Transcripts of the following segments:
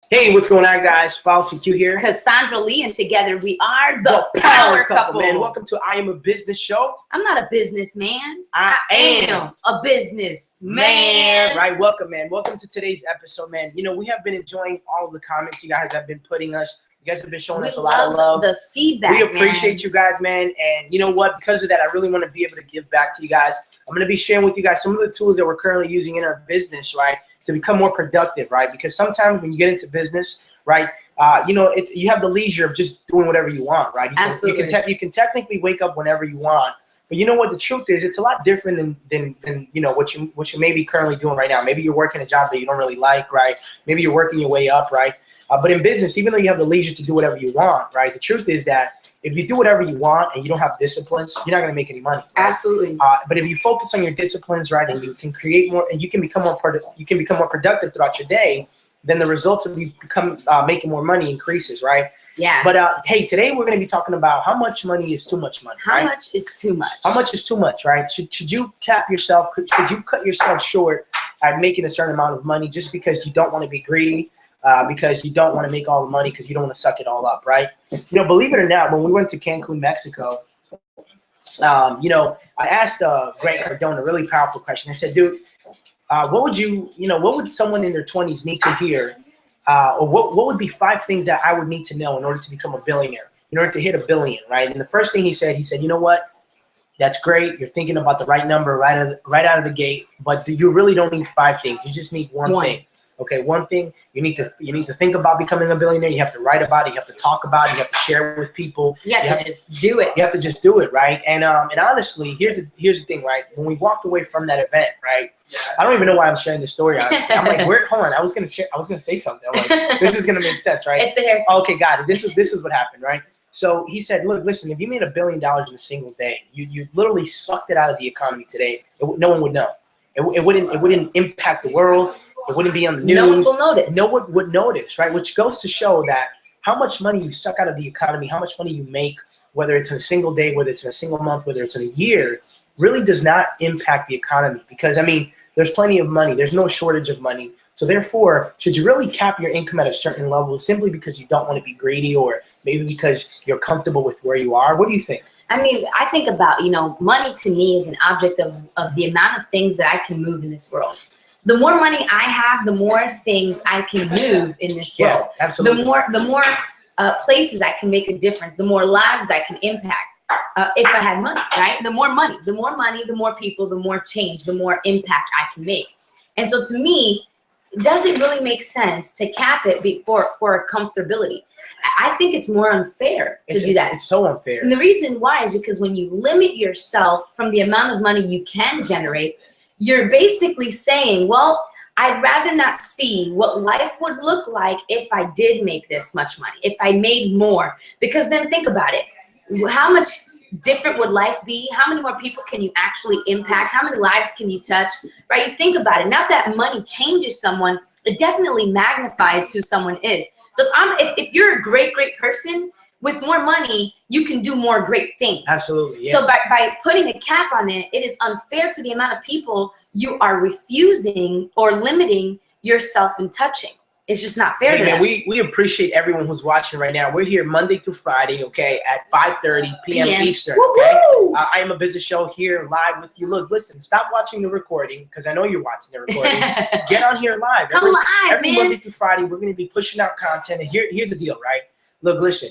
Hey, what's going on, guys? Spouse Q here. Cassandra Lee, and together we are the Power Couple. Man, welcome to I Am a Business Show. I'm not a businessman. I am a business man. Right, welcome, man. Welcome to today's episode, man. You know, we have been enjoying all of the comments you guys have been putting us. You guys have been showing us a lot of love. The feedback. We appreciate you guys, man. And you know what? Because of that, I really want to be able to give back to you guys. I'm going to be sharing with you guys some of the tools that we're currently using in our business, right, to become more productive, right? Because sometimes when you get into business, right, you know, you have the leisure of just doing whatever you want, right? Absolutely. You can technically wake up whenever you want. But you know what? The truth is, it's a lot different than you know what you may be currently doing right now. Maybe you're working a job that you don't really like, right? Maybe you're working your way up, right? But in business, even though you have the leisure to do whatever you want, right? The truth is that if you do whatever you want and you don't have disciplines, you're not going to make any money. Right? Absolutely. But if you focus on your disciplines, right, and you can create more, and you can become more productive throughout your day, then the results of you become making more money increases, right? Yeah. But hey, today we're going to be talking about how much money is too much money. How much is too much? How much is too much, right? Should you cap yourself? Should you cut yourself short at making a certain amount of money just because you don't want to be greedy? Because you don't want to make all the money because you don't want to suck it all up, right? You know, believe it or not, when we went to Cancun, Mexico, you know, I asked Grant Cardone a really powerful question. I said, dude, what would someone in their 20s need to hear? Or what would be 5 things that I would need to know in order to become a billionaire, in order to hit $1 billion, right? And the first thing he said, you know what? That's great. You're thinking about the right number right out of the gate, but you really don't need 5 things. You just need one thing. Okay, one thing you need to think about becoming a billionaire. You have to write about it. You have to talk about it. You have to share it with people. You have to just do it. You have to just do it, right? And honestly, here's the thing, right? When we walked away from that event, right? I don't even know why I'm sharing this story. Honestly, I'm like, hold on. I was gonna say something. I'm like, this is gonna make sense, right? It's there. Okay, got it. This is what happened, right? So he said, look, listen, if you made $1 billion in a single day, you literally sucked it out of the economy today. No one would know. It wouldn't impact the world. It wouldn't be on the news. No one will notice. No one would notice, right? Which goes to show that how much money you suck out of the economy, how much money you make, whether it's in a single day, whether it's in a single month, whether it's in a year, really does not impact the economy. Because, I mean, there's plenty of money. There's no shortage of money. So therefore, should you really cap your income at a certain level simply because you don't want to be greedy or maybe because you're comfortable with where you are? What do you think? I mean, I think about, you know, money to me is an object of the amount of things that I can move in this world. The more money I have, the more things I can move in this world. Yeah, absolutely. The more places I can make a difference, the more lives I can impact if I had money, right? The more money, the more people, the more change, the more impact I can make. And so to me, does it really make sense to cap it for a comfortability? I think it's more unfair to do that. It's so unfair. And the reason why is because when you limit yourself from the amount of money you can generate, you're basically saying, well, I'd rather not see what life would look like if I did make this much money, if I made more. Because then think about it. How much different would life be? How many more people can you actually impact? How many lives can you touch? Right? You think about it. Not that money changes someone. It definitely magnifies who someone is. So if you're a great person, with more money, you can do more great things. Absolutely. Yeah. So by putting a cap on it, it is unfair to the amount of people you are refusing or limiting yourself in touching. It's just not fair to them. We appreciate everyone who's watching right now. We're here Monday through Friday, okay, at 5:30 p.m. Eastern. Okay? I Am a Business Show here live with you. Look, listen, stop watching the recording because I know you're watching the recording. Get on here live. Come live, every man. Monday through Friday, we're going to be pushing out content. And here's the deal, right? Look, listen.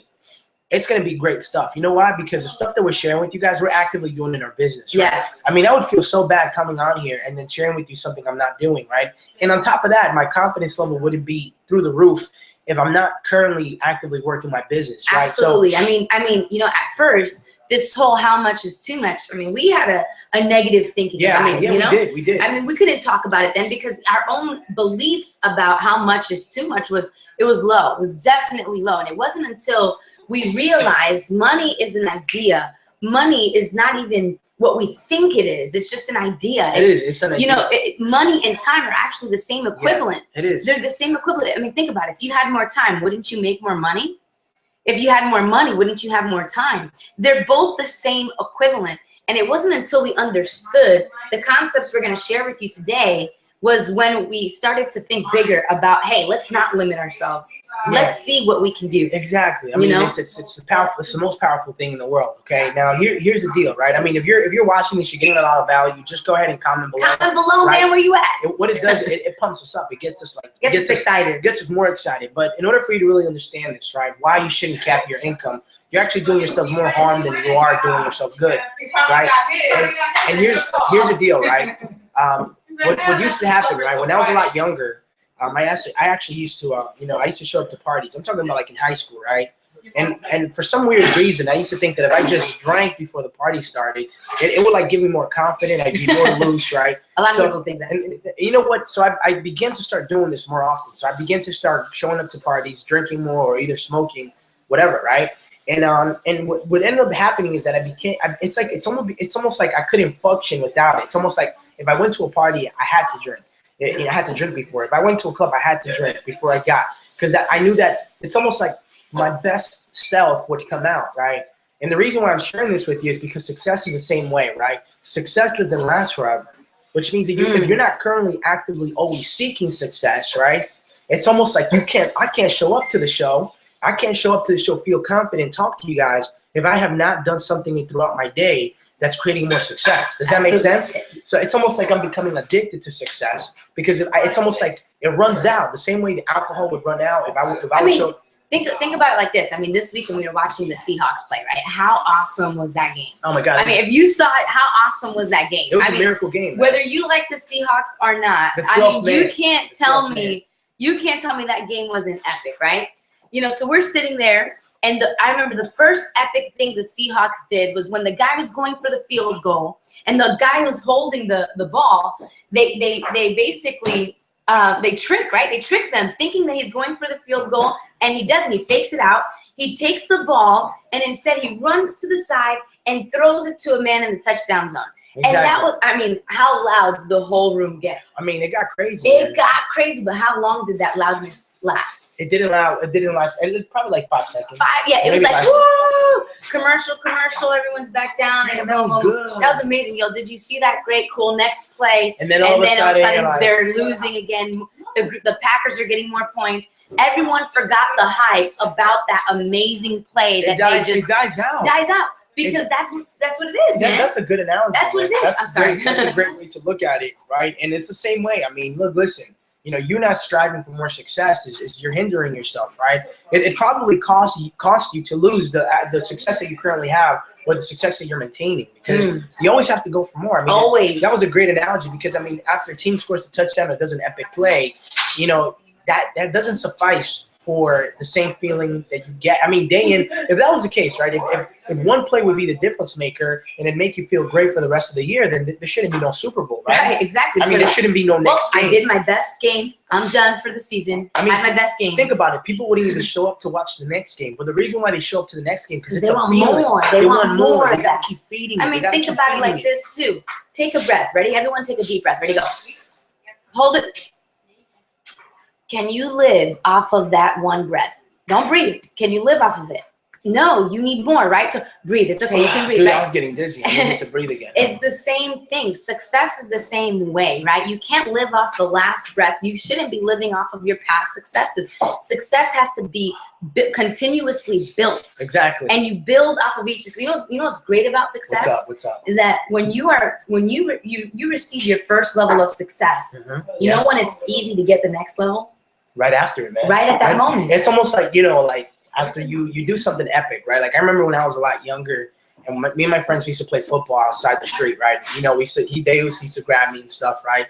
It's going to be great stuff. You know why? Because the stuff that we're sharing with you guys, we're actively doing in our business. Right? Yes. I mean, I would feel so bad coming on here and then sharing with you something I'm not doing, right? And on top of that, my confidence level wouldn't be through the roof if I'm not currently actively working my business, right? Absolutely. So, I mean, you know, at first, this whole how much is too much. I mean, we had a negative thinking about it. You know? We did. I mean, we couldn't talk about it then because our own beliefs about how much is too much was low. It was definitely low. And it wasn't until we realized money is an idea. Money is not even what we think it is. It's just an idea. It's an idea. You know, money and time are actually the same equivalent. Yeah, it is. They're the same equivalent. I mean, think about it. If you had more time, wouldn't you make more money? If you had more money, wouldn't you have more time? They're both the same equivalent. And it wasn't until we understood the concepts we're going to share with you today was when we started to think bigger about, hey, let's not limit ourselves. Yeah. Let's see what we can do. Exactly. I mean, it's powerful. It's the most powerful thing in the world. Okay. Now here's the deal, right? I mean, if you're watching this, you're getting a lot of value. Just go ahead and comment below. Comment below, right? man. Where you at? What it does, it pumps us up. It gets us like Gets us excited. Gets us more excited. But in order for you to really understand this, right? Why you shouldn't cap your income? You're actually doing yourself more harm than you are doing yourself good, right? And here's the deal, right? What used to happen, right? When I was a lot younger. I actually used to, I used to show up to parties. I'm talking about like in high school, right? And for some weird reason, I used to think that if I just drank before the party started, it would like give me more confidence. I'd be more loose, right? A lot of people think that. And you know what? So I began to start doing this more often. So I began to start showing up to parties, drinking more, or either smoking, whatever, right? And what ended up happening is that it's almost like I couldn't function without it. It's almost like if I went to a party, I had to drink. I had to drink before. If I went to a club, I had to drink before I got, because I knew that it's almost like my best self would come out, right? And the reason why I'm sharing this with you is because success is the same way, right? Success doesn't last forever, which means if you're not currently actively always seeking success, right? It's almost like I can't show up to the show. I can't show up to the show, feel confident, talk to you guys if I have not done something throughout my day that's creating more success. Does that make sense? So it's almost like I'm becoming addicted to success because it's almost like it runs out the same way the alcohol would run out if I would show. Think about it like this. I mean, this week when we were watching the Seahawks play, right? How awesome was that game? Oh my God! I mean, if you saw it, how awesome was that game? It was a miracle game. Whether you like the Seahawks or not, you can't tell me that game wasn't epic, right? So we're sitting there. And I remember the first epic thing the Seahawks did was when the guy was going for the field goal and the guy who's holding the ball, they basically they trick, right? They trick them thinking that he's going for the field goal, and he doesn't. He fakes it out. He takes the ball, and instead he runs to the side and throws it to a man in the touchdown zone. Exactly. And that was, I mean, how loud did the whole room get? I mean, it got crazy. It got crazy, but how long did that loudness last? It didn't last. It probably like 5 seconds. It was like, woo! Commercial, everyone's back down. Man, that was good. That was amazing, yo. Did you see that great, cool next play? And then all of a sudden they're losing again. The Packers are getting more points. Everyone forgot the hype about that amazing play that it dies out. Because that's what it is, man. That's a good analogy. That's what it is. I'm sorry. That's a great way to look at it, right? And it's the same way. I mean, listen. You're not striving for more success. Is you're hindering yourself, right? It probably cost you to lose the success that you currently have or the success that you're maintaining, because you always have to go for more. I mean, always. That was a great analogy, because I mean, after a team scores a touchdown and does an epic play, that doesn't suffice for the same feeling that you get. I mean, day in, if that was the case, right? If one play would be the difference maker and it'd make you feel great for the rest of the year, then there shouldn't be no Super Bowl, right? Right, exactly. I mean, there shouldn't be no next game. I did my best game. I'm done for the season. I had my best game. Think about it. People wouldn't even show up to watch the next game. But the reason why they show up to the next game, because it's a feeling. They want more. They got to keep feeding it. I mean, think about it like this, too. Take a breath. Ready? Everyone take a deep breath. Ready? Go. Hold it. Can you live off of that one breath? Don't breathe. Can you live off of it? No, you need more, right? So breathe. It's okay. You can breathe. Dude, right? I was getting dizzy. I need to breathe again. It's the same thing. Success is the same way, right? You can't live off the last breath. You shouldn't be living off of your past successes. Success has to be continuously built. Exactly. And you build off of each. You know what's great about success? What's up? Is that when you receive your first level of success, you know when it's easy to get the next level? Right after it, man. Right at that moment. It's almost like, after you do something epic, right? Like I remember when I was a lot younger, and me and my friends used to play football outside the street, right? They used to grab me and stuff, right?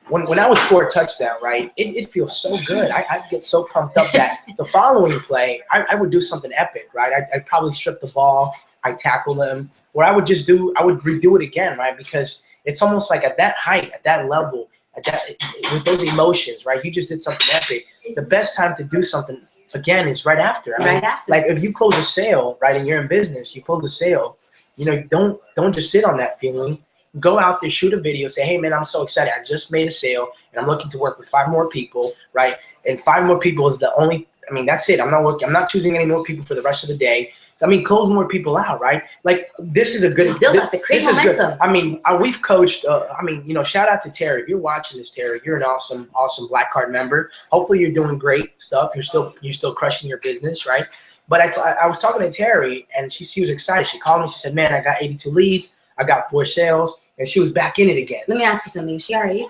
When I would score a touchdown, right, it feels so good. I'd get so pumped up that the following play, I would do something epic, right? I'd probably strip the ball, I'd tackle them, or I would redo it again, right? Because it's almost like at that height, at that level, with those emotions, right? You just did something epic. The best time to do something again is right after. I mean, like if you close a sale, right, and you're in business, you close a sale, don't just sit on that feeling. Go out there, shoot a video, say, hey man, I'm so excited. I just made a sale and I'm looking to work with 5 more people, right? And 5 more people is the only I mean, that's it. I'm not working. I'm not choosing any more people for the rest of the day. So, I mean, close more people out, right? Like, this is a good. Build up the create this momentum. is good. I mean, we've coached. I mean, you know, shout out to Terry. If you're watching this, Terry, you're an awesome Black Card member. Hopefully, you're doing great stuff. You're still crushing your business, right? But I was talking to Terry, and she was excited. She called me. She said, "Man, I got 82 leads. I got 4 sales," and she was back in it again. Let me ask you something. Is she our age?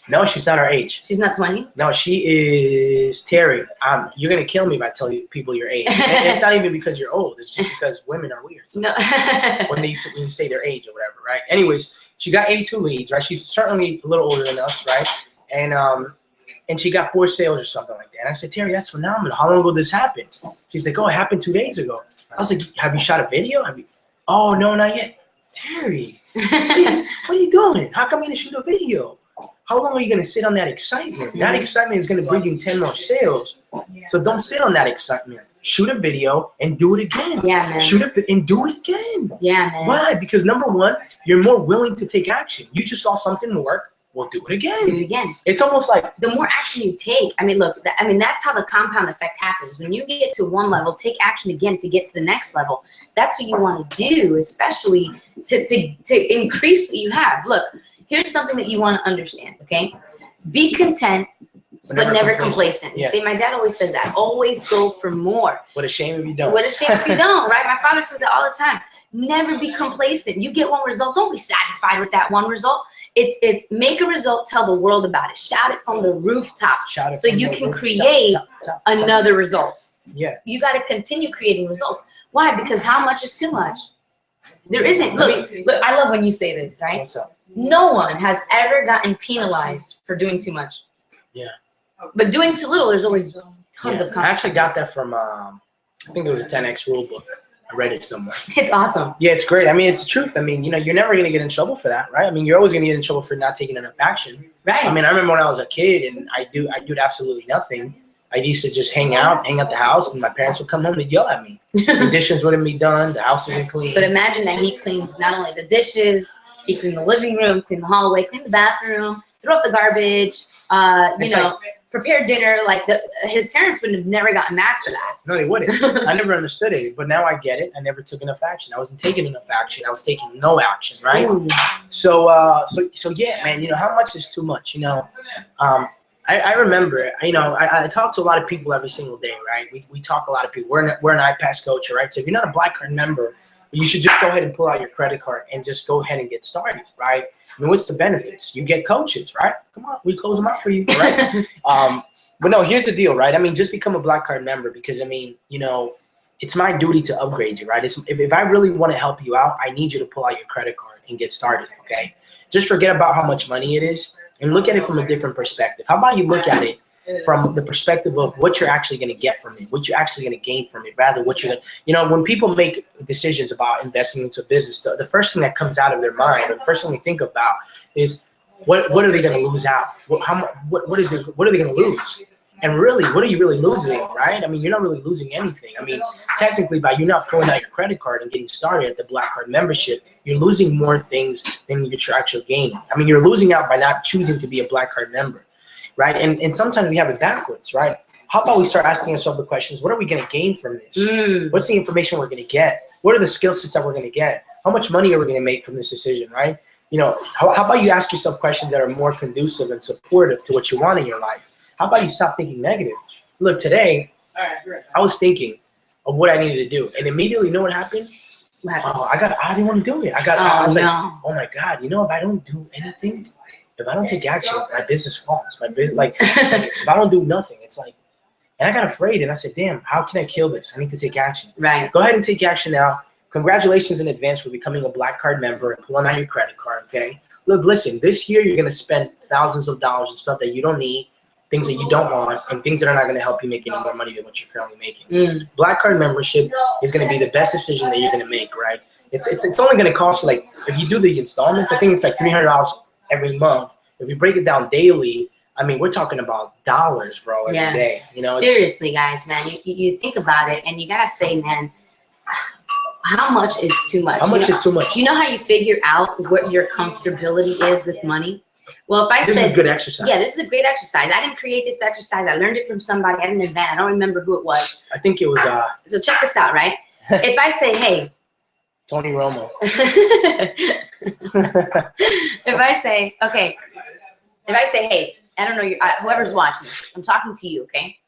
No, she's not our age. She's not 20? No, she is Terry. You're gonna kill me if I tell you people your age. And it's not even because you're old. It's just because women are weird. No. when you say their age or whatever, right? Anyways, she got 82 leads, right? She's certainly a little older than us, right? And she got 4 sales or something like that. And I said, Terry, that's phenomenal. How long ago did this happen? She's like, oh, it happened 2 days ago. I was like, have you shot a video? Oh, no, not yet. Terry, what are you doing? How come you didn't shoot a video? How long are you going to sit on that excitement? That excitement is going to bring you 10 more sales. So don't sit on that excitement. Shoot a video and do it again. Yeah, man. Shoot it and do it again. Yeah, man. Why? Because number one, you're more willing to take action. You just saw something work. Well, do it again. Do it again. It's almost like the more action you take. I mean, look. That's how the compound effect happens. When you get to one level, take action again to get to the next level. That's what you want to do, especially to increase what you have. Look, here's something that you want to understand. Okay, be content, but never complacent. You Yeah. see, my dad always says that. Always go for more. What a shame if you don't. What a shame if you don't, right? My father says that all the time. Never be complacent. You get one result. Don't be satisfied with that one result. It's make a result, tell the world about it. Shout it from the rooftops so you can create another result. Yeah. You got to continue creating results. Why? Because how much is too much? There isn't. Look, I love when you say this, right? What's up? No one has ever gotten penalized for doing too much. Yeah. But doing too little, there's always tons of consequences. I actually got that from, I think it was a 10X rule book. I read it somewhere. It's awesome. Yeah, it's great. I mean, it's the truth. I mean, you know, you're never going to get in trouble for that, right? I mean, you're always going to get in trouble for not taking enough action. Right. I mean, I remember when I was a kid and I did absolutely nothing. I used to just hang out the house, and my parents would come home and yell at me. The dishes wouldn't be done. The house wasn't clean. But imagine that he cleans not only the dishes, he cleaned the living room, cleaned the hallway, cleaned the bathroom, threw up the garbage, prepared dinner. Like his parents would have never gotten mad for that. No, they wouldn't. I never understood it, but now I get it. I never took enough action. I wasn't taking enough action. I was taking no action, right? Ooh. So yeah, man. You know, how much is too much? You know, I remember. You know, I talk to a lot of people every single day, right? We talk a lot of people. We're an iPass coach, right? So if you're not a Black Card member, you should just go ahead and pull out your credit card and just go ahead and get started, right? I mean, what's the benefits? You get coaches, right? Come on, we close them out for you, right? But no, here's the deal, right? I mean, just become a Black Card member because, I mean, you know, it's my duty to upgrade you, right? If I really want to help you out, I need you to pull out your credit card and get started, okay? Just forget about how much money it is and look at it from a different perspective. How about you look at it from the perspective of what you're actually going to get from it, what you're actually going to gain from it, rather what you're going to, you know, when people make decisions about investing into a business, the first thing that comes out of their mind, or the first thing they think about is what are they going to lose out? What are they going to lose? And really, what are you really losing, right? I mean, you're not really losing anything. I mean, technically, by you not pulling out your credit card and getting started at the Black Card membership, you're losing more things than you're actually gaining. I mean, you're losing out by not choosing to be a Black Card member, right? And sometimes we have it backwards, right? How about we start asking ourselves the questions, what are we going to gain from this? What's the information we're going to get? What are the skill sets that we're going to get? How much money are we going to make from this decision, right? You know, how about you ask yourself questions that are more conducive and supportive to what you want in your life? How about you stop thinking negative? Look, today, I was thinking of what I needed to do. And immediately, you know what happened? Oh, I didn't want to do it. I was like, oh my God, you know, if I don't do anything, if I don't take action, my business falls. My business, like, if I don't do nothing, it's like, and I got afraid and I said, damn, how can I kill this? I need to take action. Right. Go ahead and take action now. Congratulations in advance for becoming a Black Card member and pulling out your credit card, okay? Look, listen, this year you're going to spend thousands of dollars on stuff that you don't need, things that you don't want, and things that are not going to help you make any more money than what you're currently making. Black Card membership is going to be the best decision that you're going to make, right? It's only going to cost you, like, if you do the installments, I think it's like $300 every month. If you break it down daily, I mean, we're talking about dollars, bro, every day. You know, seriously, guys, man, you think about it, and you gotta say, man, how much is too much? How much is too much? You know how you figure out what your comfortability is with money? Well, if I This said, is good exercise. yeah, this is a great exercise. I didn't create this exercise. I learned it from somebody. I didn't invent. I don't remember who it was. I think it was So check this out, right? If I say, hey, Tony Romo. if I say, okay, hey, I don't know, whoever's watching this, I'm talking to you, okay?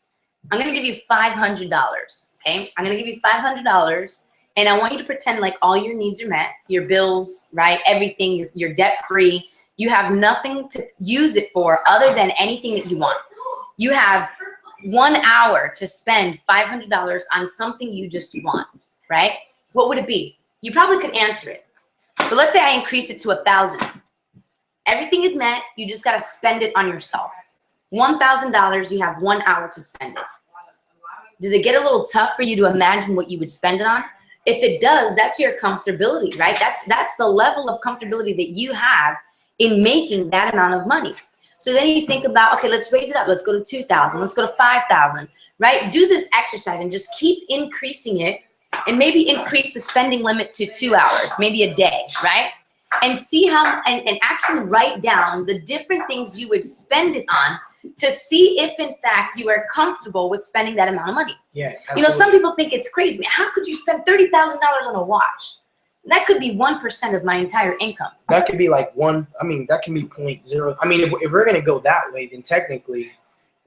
I'm gonna give you $500, okay? I'm gonna give you $500, and I want you to pretend like all your needs are met, your bills, right? Everything, you're debt free. You have nothing to use it for other than anything that you want. You have 1 hour to spend $500 on something you just want, right? What would it be? You probably could answer it. But let's say I increase it to 1,000. Everything is met. You just got to spend it on yourself. $1,000, you have 1 hour to spend it. Does it get a little tough for you to imagine what you would spend it on? If it does, that's your comfortability, right? That's the level of comfortability that you have in making that amount of money. So then you think about, okay, let's raise it up. Let's go to 2,000. Let's go to 5,000, right? Do this exercise and just keep increasing it, and maybe increase the spending limit to 2 hours, maybe a day, right? And see how, and actually write down the different things you would spend it on to see if in fact you are comfortable with spending that amount of money. Yeah, absolutely. You know, some people think it's crazy. Man, how could you spend $30,000 on a watch? That could be 1% of my entire income. That could be like that can be 0.0. I mean, if we're gonna go that way, then technically,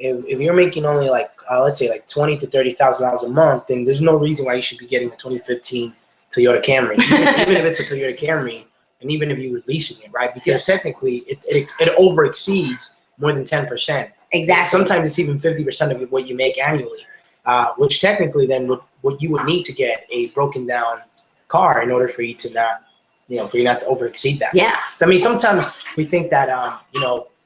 if you're making only like let's say like $20,000 to $30,000 a month, then there's no reason why you should be getting a 2015 Toyota Camry, even if it's a Toyota Camry, and even if you were leasing it, right? Because technically, it over exceeds more than 10%. Exactly. Sometimes it's even 50% of what you make annually, which technically then what you would need to get a broken down car in order for you to not, for you not to over exceed that. Yeah. So, I mean, sometimes we think that,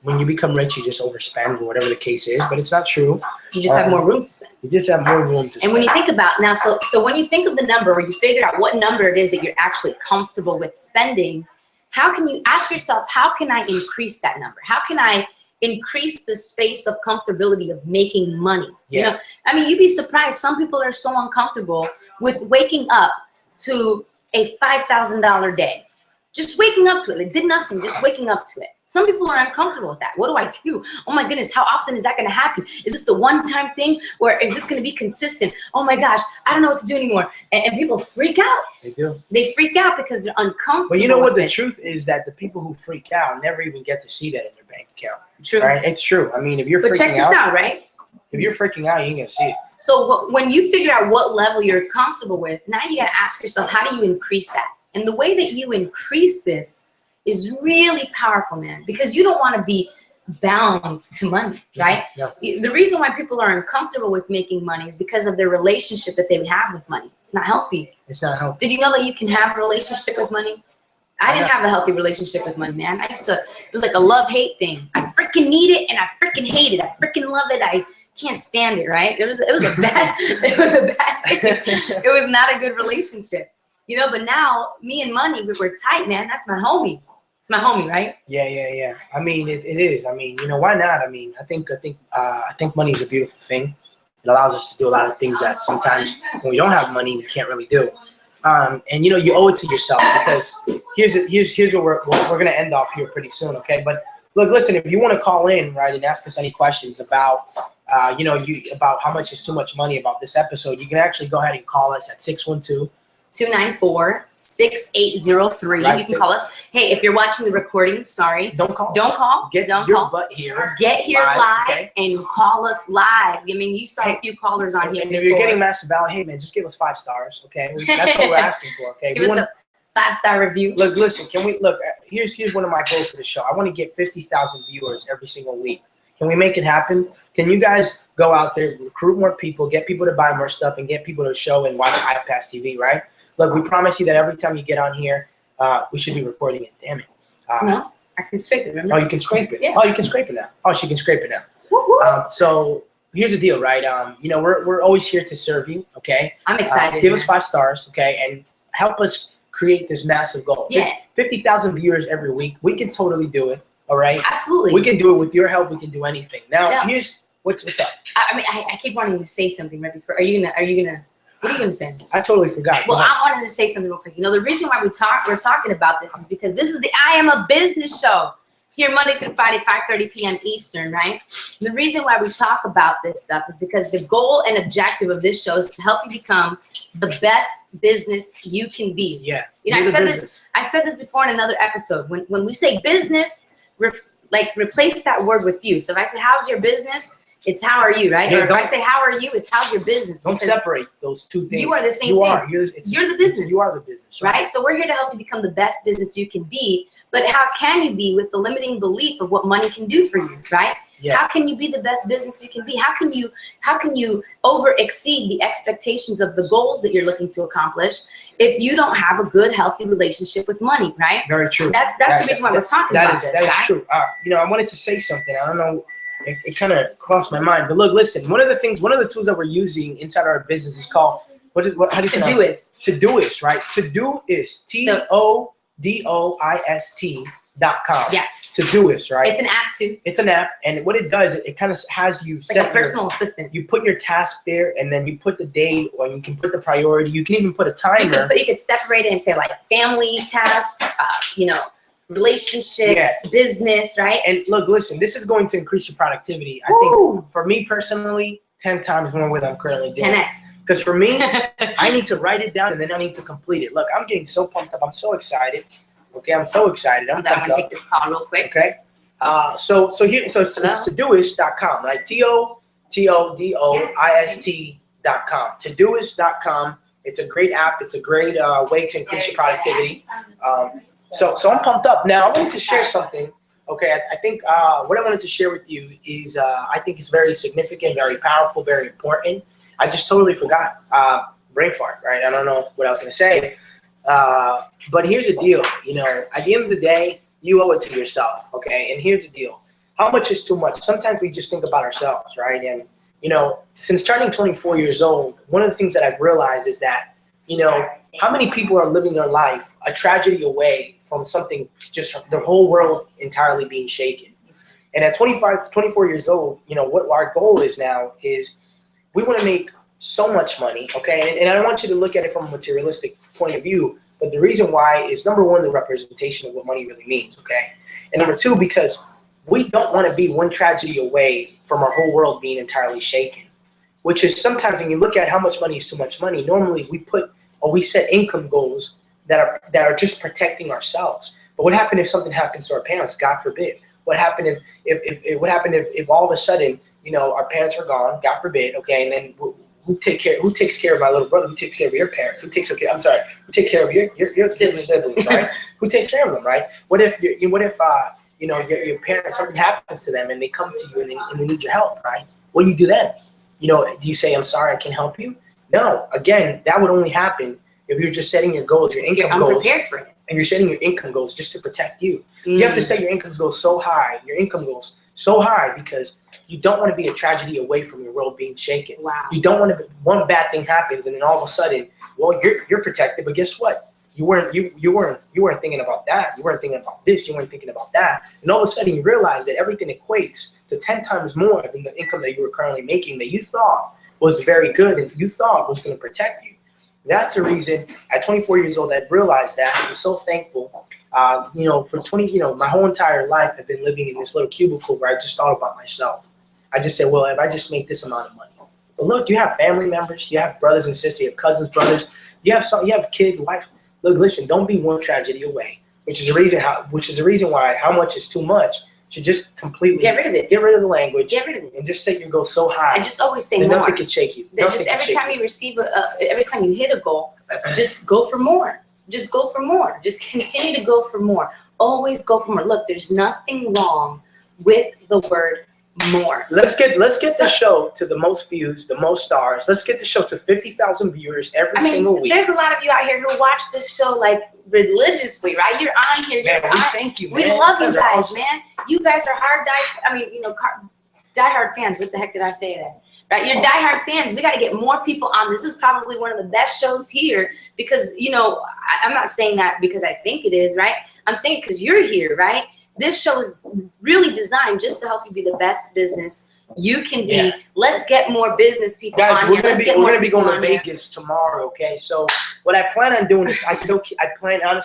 when you become rich, you just overspend or whatever the case is, but it's not true. You just have more room to spend. You just have more room to spend. And when you think about now, so when you think of the number, or you figure out what number it is that you're actually comfortable with spending, how can you ask yourself, how can I increase that number? How can I increase the space of comfortability of making money? Yeah. You know, I mean, you'd be surprised. Some people are so uncomfortable with waking up to a $5,000 day. Just waking up to it. They did nothing, just waking up to it. Some people are uncomfortable with that. What do I do? Oh my goodness, how often is that going to happen? Is this the one-time thing, or is this going to be consistent? Oh my gosh, I don't know what to do anymore. And people freak out. They do. They freak out because they're uncomfortable. But you know what? The with it. truth is that the people who freak out never even get to see that in their bank account. True. Right? It's true. I mean, if you're But freaking check this out, right? if you're freaking out, you ain't gonna see it. So when you figure out what level you're comfortable with, now you got to ask yourself, how do you increase that? And the way that you increase this is really powerful, man, because you don't want to be bound to money, right? Yeah. The reason why people are uncomfortable with making money is because of their relationship that they have with money. It's not healthy. It's not healthy. Did you know that you can have a relationship with money? I didn't have a healthy relationship with money, man. It was like a love-hate thing. I freaking need it and I freaking hate it. I freaking love it. I can't stand it, right? It was a bad it was not a good relationship. You know, but now me and money, we're tight, man. That's my homie. It's my homie, right? Yeah. I mean, it is. I mean, why not? I mean, I think money is a beautiful thing. It allows us to do a lot of things that sometimes when we don't have money, we can't really do. And you owe it to yourself, because here's what we're gonna end off here pretty soon, okay? But look, listen, if you want to call in, right, and ask us any questions about about how much is too much money about this episode, you can actually go ahead and call us at 612-294-6803. Right. You can call us. Hey, if you're watching the recording, sorry. Don't call. Get your butt here. Get here live, okay? And call us live. I mean, you saw a few callers on here. And if you're getting massive value, hey man, just give us 5 stars, okay? That's what we're asking for, okay? Give us a 5-star review. Look, listen. Can we look? Here's one of my goals for the show. I want to get 50,000 viewers every single week. Can we make it happen? Can you guys go out there, recruit more people, get people to buy more stuff, and get people to show and watch iPass TV, right? Look, we promise you that every time you get on here, we should be recording it. Damn it. No, I can scrape it, remember? Oh, you can scrape it? Yeah. Oh, you can scrape it now. Oh, she can scrape it now. Woo-hoo. So here's the deal, right? We're always here to serve you, okay? I'm excited. Give us 5 stars, okay? And help us create this massive goal. Yeah. 50,000 viewers every week. We can totally do it, all right? Absolutely. We can do it with your help. We can do anything. Now, Yeah. here's what's up. I mean, I keep wanting to say something right before. Are you gonna? What are you gonna say? I totally forgot. Well, I wanted to say something real quick. The reason why we're talking about this is because this is the I Am a Business show. here Monday through Friday, 5:30 p.m. Eastern, right? The reason why we talk about this stuff is because the goal and objective of this show is to help you become the best business you can be. Yeah. You know, I said this before in another episode. When we say business, replace that word with you. So if I say, how's your business? It's how are you, right? Yeah, or if I say, how are you? It's how's your business? Don't separate those two things. You are the same thing. You're the business. You are the business. Right? So we're here to help you become the best business you can be. But how can you be with the limiting belief of what money can do for you, right? Yeah. How can you be the best business you can be? How can you over exceed the expectations of the goals that you're looking to accomplish if you don't have a good, healthy relationship with money, right? Very true. That's the reason why we're talking about this. That is true. You know, I wanted to say something. I don't know. It kind of crossed my mind. But look, listen. One of the tools that we're using inside our business is called how do you pronounce it? Todoist, right? Todoist. TODOIST.com. Yes. Todoist, right? It's an app too. It's an app, and what it does, it kind of has you set like a personal assistant. You put your task there, and then you put the date, or you can put the priority. You can even put a timer. You could separate it and say like family tasks, you know, relationships, business, right? And look, listen, this is going to increase your productivity. I think for me personally, 10 times more than I'm currently doing. 10x. Because for me, I need to write it down and then I need to complete it. Look, I'm getting so pumped up. I'm so excited. Okay, I'm so excited. I'm gonna take this call real quick. Okay. So it's Todoist.com, right? TODOIST.com. Todoist.com. It's a great app. It's a great way to increase your productivity. So I'm pumped up. Now I wanted to share something. Okay, I think what I wanted to share with you is I think it's very significant, very powerful, very important. I just totally forgot. Brain fart, right? I don't know what I was gonna say. But here's the deal. You know, at the end of the day, you owe it to yourself. Okay, and here's the deal. How much is too much? Sometimes we just think about ourselves, right? And you know, since turning 24 years old, one of the things that I've realized is that, you know, how many people are living their life a tragedy away from something, just the whole world entirely being shaken. And at 24 years old, you know, what our goal is now is we want to make so much money, okay? And I don't want you to look at it from a materialistic point of view, but the reason why is, number one, the representation of what money really means, okay? And number two, because we don't want to be one tragedy away from our whole world being entirely shaken, which is sometimes when you look at how much money is too much money, normally we set income goals that are just protecting ourselves. But what happened if something happens to our parents? God forbid. What happened if all of a sudden, you know, our parents are gone? God forbid. Okay, and then who takes care of my little brother? Who takes care of your parents? Who takes care of your siblings, right? Who takes care of them, right? What if you know, your parents, something happens to them and they come to you and they need your help, right? What do you do then? You know, do you say, I'm sorry, I can't help you? No. Again, that would only happen if you're just setting your goals, your income goals. Unprepared for it. And you're setting your income goals just to protect you. You have to set your income goals so high, because you don't want to be a tragedy away from your world being shaken. Wow. You don't want to, one bad thing happens and then all of a sudden, well, you're protected, but guess what? You weren't thinking about that. You weren't thinking about this. You weren't thinking about that. And all of a sudden you realize that everything equates to 10 times more than the income that you were currently making that you thought was very good and you thought was going to protect you. That's the reason at 24 years old I've realized that. I'm so thankful. You know, for my whole entire life I've been living in this little cubicle where I just thought about myself. I just said, well, if I just make this amount of money. But look, you have family members, you have brothers and sisters, you have cousins, brothers, you have kids, wife. Look, listen, don't be one tragedy away, which is the reason why how much is too much should just completely get rid of it. Get rid of the language. Get rid of it. And just set your goal so high. I just always say more. Nothing can shake you. Just every time you receive every time you hit a goal, just go for more. Just go for more. Just continue to go for more. Always go for more. Look, there's nothing wrong with the word more. Let's get the show to the most views, the most stars. Let's get the show to 50,000 viewers every single week. There's a lot of you out here who watch this show like religiously, right? You're on here. Thank you, man. We love you guys, man. You guys are diehard fans. What the heck did I say there? Right? You're diehard fans. We got to get more people on. This is probably one of the best shows here because, you know, I'm not saying that because I think it is, right? I'm saying it because you're here, right? This show is really designed just to help you be the best business you can be. Yeah. Let's get more business people guys, on here. We're gonna be going to Vegas tomorrow, okay? So what I plan on doing is I plan on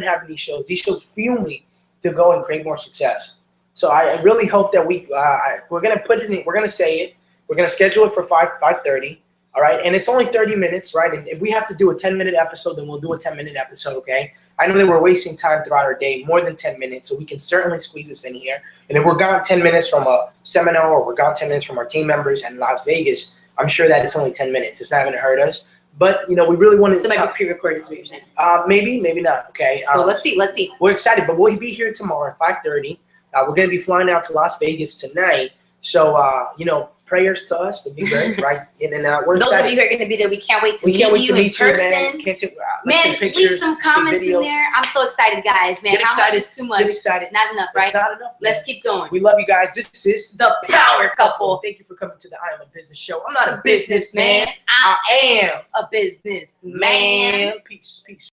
having these shows. These shows fuel me to go and create more success. So I really hope that we're gonna put it in. We're gonna say it. We're gonna schedule it for 5:30. All right, and it's only 30 minutes, right? And if we have to do a 10-minute episode, then we'll do a 10-minute episode, okay? I know that we're wasting time throughout our day, more than 10 minutes, so we can certainly squeeze this in here. And if we're gone 10 minutes from a seminar or we're gone 10 minutes from our team members in Las Vegas, I'm sure that it's only 10 minutes. It's not going to hurt us. But, you know, we really want to... So it might be pre-recorded is what you're saying. Maybe, maybe not, okay? So let's see. We're excited, but we'll be here tomorrow at 5:30. We're going to be flying out to Las Vegas tonight. So, you know, prayers to us to be great, right? And we're Those excited. of you who are going to be there, we can't wait to meet you in person. Man. Can't take, Man, pictures, leave some comments in videos. there. I'm so excited, guys. Man, Get how excited. much is too much? Get excited. Not enough, right? It's not enough. Let's man. keep going. We love you guys. This is The Power Couple. Thank you for coming to the I Am a Business Show. I'm not a businessman. I I am a businessman. man. Peace. Peace.